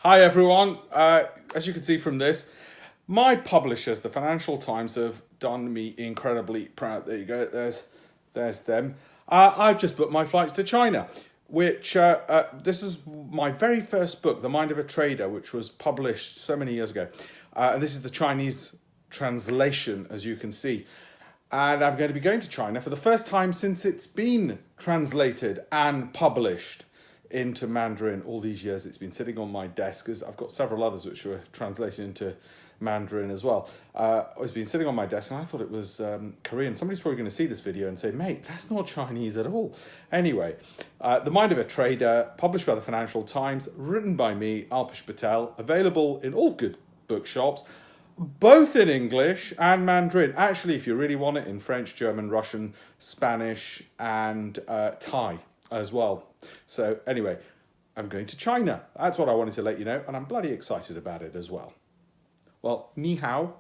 Hi everyone. As you can see from this, my publishers, the Financial Times, have done me incredibly proud. There you go. There's them. I've just booked my flights to China, which this is my very first book, The Mind of a Trader, which was published so many years ago. And this is the Chinese translation, as you can see. And I'm going to be going to China for the first time since it's been translated and published into Mandarin all these years. It's been sitting on my desk, as I've got several others which were translated into Mandarin as well. It's been sitting on my desk and I thought it was Korean. Somebody's probably going to see this video and say, mate, that's not Chinese at all. Anyway, The Mind of a Trader, published by the Financial Times, written by me, Alpesh Patel, available in all good bookshops, both in English and Mandarin. Actually, if you really want it, in French, German, Russian, Spanish, and Thai as well. So anyway, I'm going to China. That's what I wanted to let you know, and I'm bloody excited about it as well. Well, ni hao.